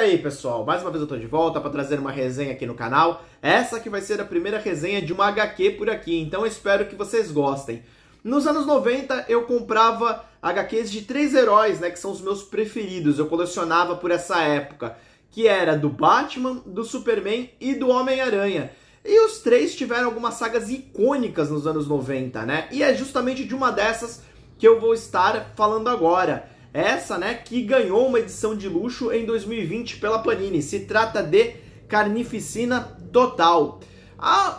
aí, pessoal, mais uma vez eu tô de volta para trazer uma resenha aqui no canal. Essa que vai ser a primeira resenha de uma HQ por aqui, então eu espero que vocês gostem. Nos anos 90 eu comprava HQs de 3 heróis, né, que são os meus preferidos, eu colecionava por essa época, que era do Batman, do Superman e do Homem-Aranha. E os três tiveram algumas sagas icônicas nos anos 90, né, e é justamente de uma dessas que eu vou estar falando agora. Essa, né, que ganhou uma edição de luxo em 2020 pela Panini. Se trata de Carnificina Total.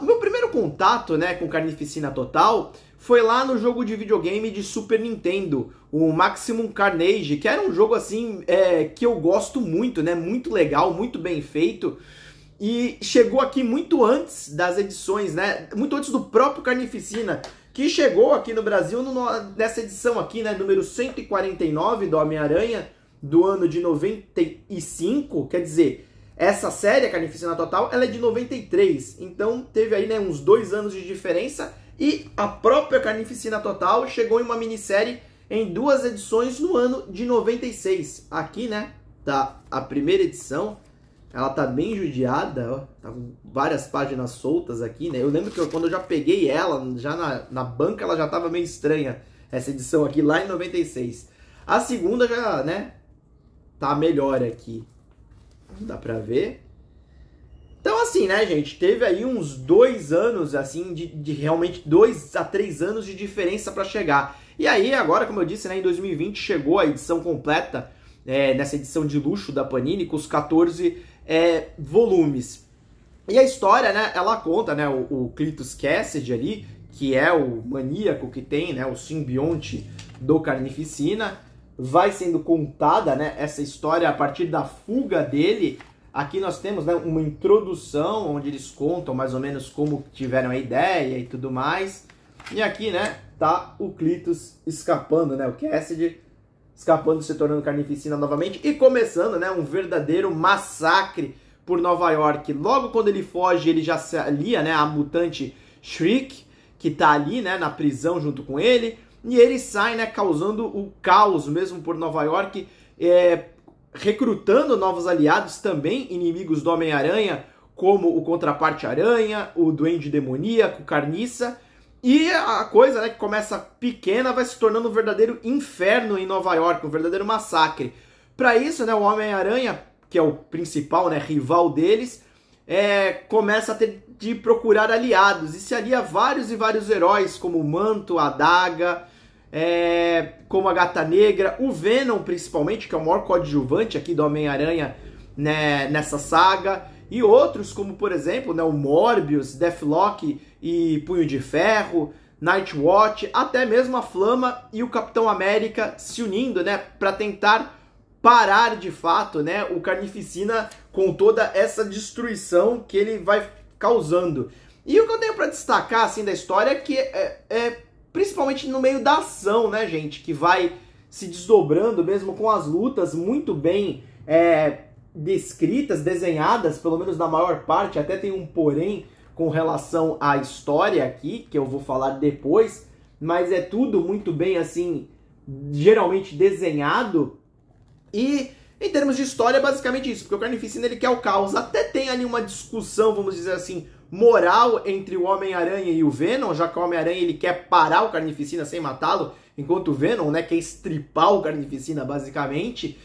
O meu primeiro contato, né, com Carnificina Total foi lá no jogo de videogame de Super Nintendo, o Maximum Carnage, que era um jogo assim que eu gosto muito, né, muito legal, muito bem feito. E chegou aqui muito antes das edições, né, muito antes do próprio Carnificina, que chegou aqui no Brasil nessa edição aqui, né, número 149 do Homem-Aranha, do ano de 95, quer dizer, essa série, a Carnificina Total, ela é de 93, então teve aí, né, uns 2 anos de diferença, e a própria Carnificina Total chegou em uma minissérie em 2 edições no ano de 96. Aqui, né, tá a primeira edição. Ela tá bem judiada, ó, tá com várias páginas soltas aqui, né? Eu lembro que quando eu já peguei ela, já na banca, ela já tava meio estranha, essa edição aqui, lá em 96. A segunda já, né, tá melhor aqui. Não dá pra ver. Então, assim, né, gente, teve aí uns 2 anos, assim, de realmente 2 a 3 anos de diferença pra chegar. E aí, agora, como eu disse, né, em 2020 chegou a edição completa, nessa edição de luxo da Panini, com os 14 volumes. E a história, né, ela conta, né, o Cletus Kasady ali, que é o maníaco que tem, né, o simbionte do Carnificina, vai sendo contada, né, essa história a partir da fuga dele. Aqui nós temos, né, uma introdução onde eles contam mais ou menos como tiveram a ideia e tudo mais. E aqui, né, tá o Cletus escapando, né, o Kasady escapando, se tornando Carnificina novamente e começando, né, um verdadeiro massacre por Nova York. Logo quando ele foge, ele já se alia, né, a mutante Shriek, que tá ali, né, na prisão junto com ele, e ele sai, né, causando o caos mesmo por Nova York, recrutando novos aliados, também inimigos do Homem-Aranha, como o Contraparte Aranha, o Duende Demoníaco, Carniça. E a coisa, né, que começa pequena vai se tornando um verdadeiro inferno em Nova York, um verdadeiro massacre. Para isso, né, o Homem-Aranha, que é o principal, né, rival deles, começa a ter de procurar aliados e se alia a vários e vários heróis, como o Manto, a Adaga, como a Gata Negra, o Venom principalmente, que é o maior coadjuvante aqui do Homem-Aranha, né, nessa saga, e outros como, por exemplo, né, o Morbius, Deathlock e Punho de Ferro, Nightwatch, até mesmo a Flama e o Capitão América se unindo, né, para tentar parar de fato, né, o Carnificina com toda essa destruição que ele vai causando. E o que eu tenho para destacar assim da história é que principalmente no meio da ação, né, gente, que vai se desdobrando mesmo com as lutas muito bem descritas, desenhadas, pelo menos na maior parte, até tem um porém com relação à história aqui, que eu vou falar depois, mas é tudo muito bem, assim, geralmente desenhado. E em termos de história é basicamente isso, porque o Carnificina ele quer o caos. Até tem ali uma discussão, vamos dizer assim, moral entre o Homem-Aranha e o Venom, já que o Homem-Aranha ele quer parar o Carnificina sem matá-lo, enquanto o Venom, né, quer estripar o Carnificina basicamente.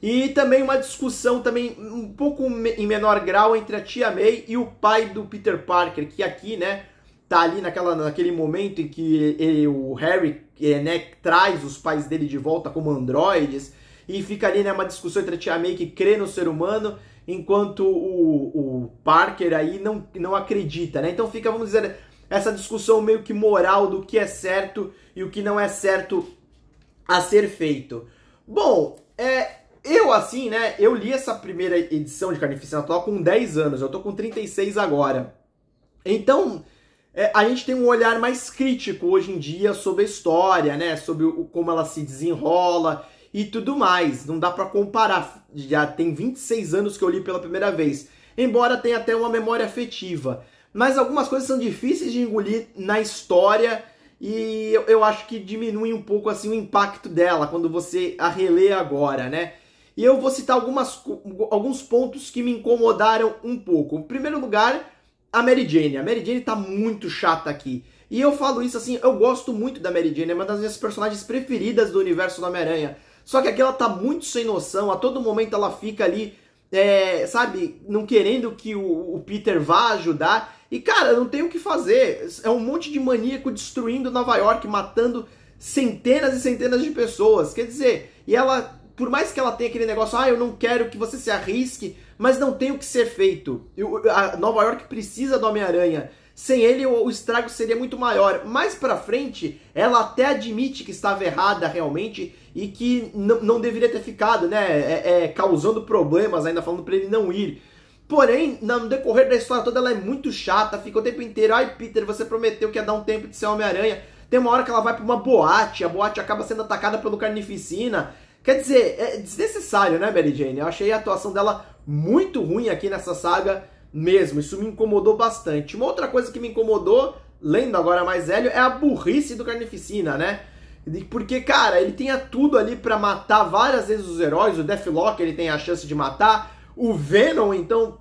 E também uma discussão também um pouco em menor grau entre a Tia May e o pai do Peter Parker, que aqui, né, tá ali naquele momento em que o Harry, né, traz os pais dele de volta como androides, e fica ali, né, uma discussão entre a Tia May que crê no ser humano, enquanto o Parker aí não acredita, né? Então fica, vamos dizer, essa discussão meio que moral do que é certo e o que não é certo a ser feito. Bom, eu, assim, né, eu li essa primeira edição de Carnificina Total com 10 anos, eu tô com 36 agora. Então, a gente tem um olhar mais crítico hoje em dia sobre a história, né, sobre como ela se desenrola e tudo mais. Não dá pra comparar, já tem 26 anos que eu li pela primeira vez, embora tenha até uma memória afetiva. Mas algumas coisas são difíceis de engolir na história e eu acho que diminui um pouco, assim, o impacto dela quando você a relê agora, né? E eu vou citar alguns pontos que me incomodaram um pouco. Em primeiro lugar, a Mary Jane. A Mary Jane tá muito chata aqui. E eu falo isso assim, eu gosto muito da Mary Jane, é uma das minhas personagens preferidas do universo do Homem-Aranha. Só que aqui ela tá muito sem noção, a todo momento ela fica ali, sabe, não querendo que o Peter vá ajudar. E cara, não tem o que fazer, é um monte de maníaco destruindo Nova York, matando centenas e centenas de pessoas. Quer dizer, e ela, por mais que ela tenha aquele negócio, eu não quero que você se arrisque, mas não tem o que ser feito. A Nova York precisa do Homem-Aranha. Sem ele, o estrago seria muito maior. Mais pra frente, ela até admite que estava errada realmente e que não deveria ter ficado, né? Causando problemas, ainda falando pra ele não ir. Porém, no decorrer da história toda, ela é muito chata, fica o tempo inteiro. Ai, Peter, você prometeu que ia dar um tempo de ser Homem-Aranha. Tem uma hora que ela vai pra uma boate, a boate acaba sendo atacada pelo Carnificina. Quer dizer, é desnecessário, né, Mary Jane? Eu achei a atuação dela muito ruim aqui nessa saga mesmo, isso me incomodou bastante. Uma outra coisa que me incomodou, lendo agora mais velho, é a burrice do Carnificina, né? Porque, cara, ele tinha tudo ali pra matar várias vezes os heróis, o Deathlock ele tem a chance de matar, o Venom, então,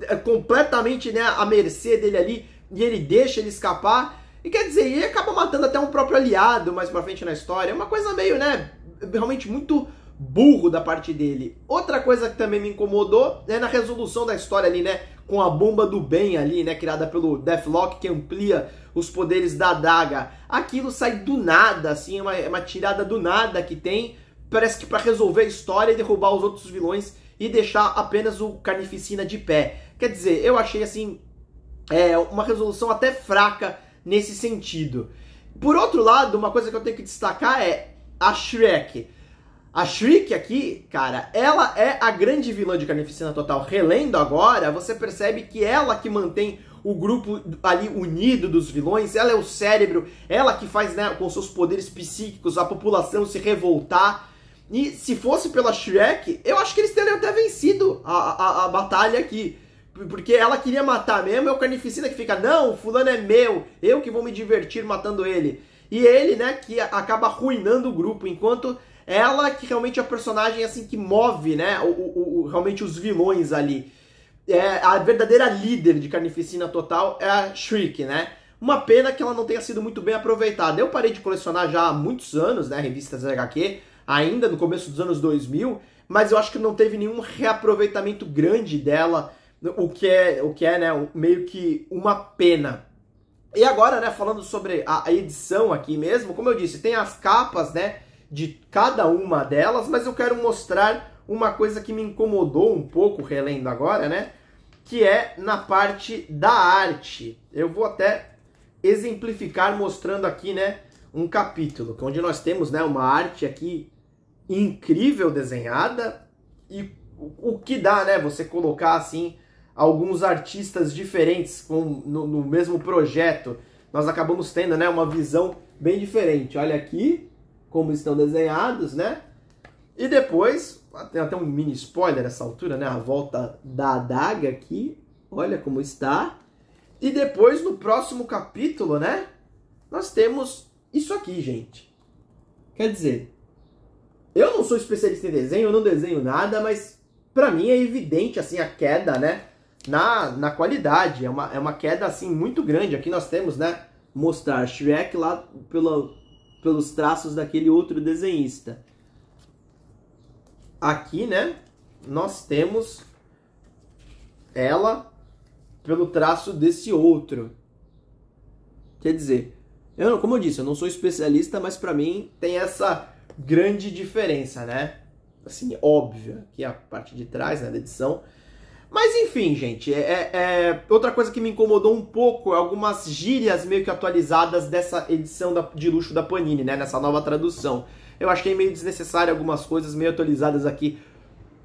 é completamente, né, à mercê dele ali, e ele deixa ele escapar, e quer dizer, ele acaba matando até um próprio aliado mais pra frente na história, é uma coisa meio, né, realmente muito burro da parte dele. Outra coisa que também me incomodou é na resolução da história ali, né, com a bomba do bem ali, né, criada pelo Deathlock, que amplia os poderes da adaga. Aquilo sai do nada, assim, é uma tirada do nada que tem, parece que pra resolver a história e derrubar os outros vilões e deixar apenas o Carnificina de pé. Quer dizer, eu achei, assim, uma resolução até fraca nesse sentido. Por outro lado, uma coisa que eu tenho que destacar é a Shrek. A Shriek aqui, cara, ela é a grande vilã de Carnificina Total. Relendo agora, você percebe que ela que mantém o grupo ali unido dos vilões, ela é o cérebro, ela que faz, né, com seus poderes psíquicos a população se revoltar. E se fosse pela Shrek, eu acho que eles teriam até vencido a batalha aqui. Porque ela queria matar mesmo, é o Carnificina que fica, não, o fulano é meu, eu que vou me divertir matando ele. E ele, né, que acaba arruinando o grupo, enquanto ela que realmente é a personagem assim que move, né, realmente os vilões ali. A verdadeira líder de Carnificina Total é a Shriek, né? Uma pena que ela não tenha sido muito bem aproveitada. Eu parei de colecionar já há muitos anos, né, revistas HQ, ainda no começo dos anos 2000, mas eu acho que não teve nenhum reaproveitamento grande dela, o que é, né, meio que uma pena. E agora, né, falando sobre a edição aqui mesmo, como eu disse, tem as capas, né, de cada uma delas, mas eu quero mostrar uma coisa que me incomodou um pouco, relendo agora, né, que é na parte da arte. Eu vou até exemplificar mostrando aqui, né, um capítulo, onde nós temos, né, uma arte aqui incrível desenhada, e o que dá, né, você colocar, assim, alguns artistas diferentes no mesmo projeto. Nós acabamos tendo, né, uma visão bem diferente. Olha aqui como estão desenhados, né? E depois, tem até um mini spoiler nessa altura, né? A volta da adaga aqui, olha como está. E depois, no próximo capítulo, né? Nós temos isso aqui, gente. Quer dizer, eu não sou especialista em desenho, eu não desenho nada, mas pra mim é evidente, assim, a queda, né? Na qualidade, é uma queda, assim, muito grande. Aqui nós temos, né? Mostrar Shrek lá pelos traços daquele outro desenhista. Aqui, né, nós temos ela pelo traço desse outro. Quer dizer, como eu disse, eu não sou especialista, mas pra mim tem essa grande diferença, né? Assim, óbvia, que é a parte de trás, né, da edição. Mas enfim, gente, outra coisa que me incomodou um pouco é algumas gírias meio que atualizadas dessa edição de luxo da Panini, né, nessa nova tradução. Eu achei meio desnecessário algumas coisas meio atualizadas aqui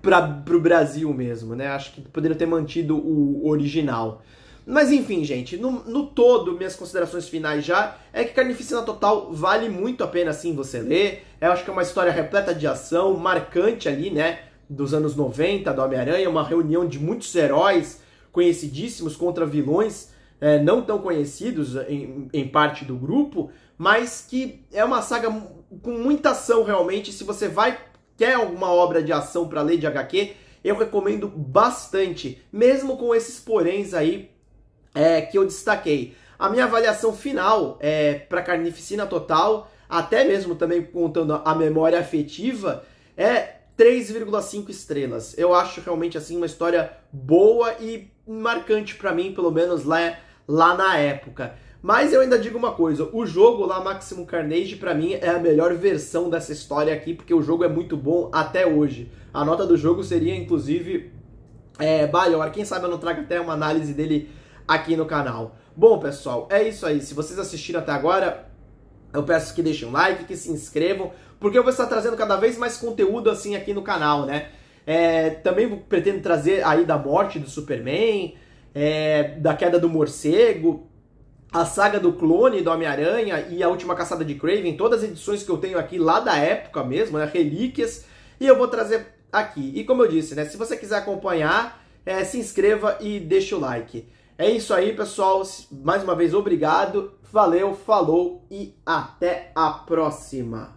pro Brasil mesmo, né, acho que poderiam ter mantido o original. Mas enfim, gente, no todo, minhas considerações finais já é que Carnificina Total vale muito a pena, sim, você ler. Eu acho que é uma história repleta de ação, marcante ali, né, dos anos 90, do Homem-Aranha, uma reunião de muitos heróis conhecidíssimos contra vilões não tão conhecidos em parte do grupo, mas que é uma saga com muita ação realmente. Se você vai quer alguma obra de ação para ler de HQ, eu recomendo bastante, mesmo com esses poréns aí que eu destaquei. A minha avaliação final para Carnificina Total, até mesmo também contando a memória afetiva, é 3,5 estrelas. Eu acho realmente assim uma história boa e marcante para mim, pelo menos lá na época. Mas eu ainda digo uma coisa, o jogo lá, Maximum Carnage, pra mim é a melhor versão dessa história aqui, porque o jogo é muito bom até hoje. A nota do jogo seria, inclusive, maior. Quem sabe eu não trago até uma análise dele aqui no canal. Bom, pessoal, é isso aí. Se vocês assistiram até agora, eu peço que deixem um like, que se inscrevam, porque eu vou estar trazendo cada vez mais conteúdo assim aqui no canal, né? Também pretendo trazer aí da morte do Superman, da queda do morcego, a saga do clone do Homem-Aranha e a última caçada de Kraven, todas as edições que eu tenho aqui lá da época mesmo, né, relíquias, e eu vou trazer aqui. E como eu disse, né, se você quiser acompanhar, se inscreva e deixa o like. É isso aí, pessoal. Mais uma vez, obrigado. Valeu, falou e até a próxima.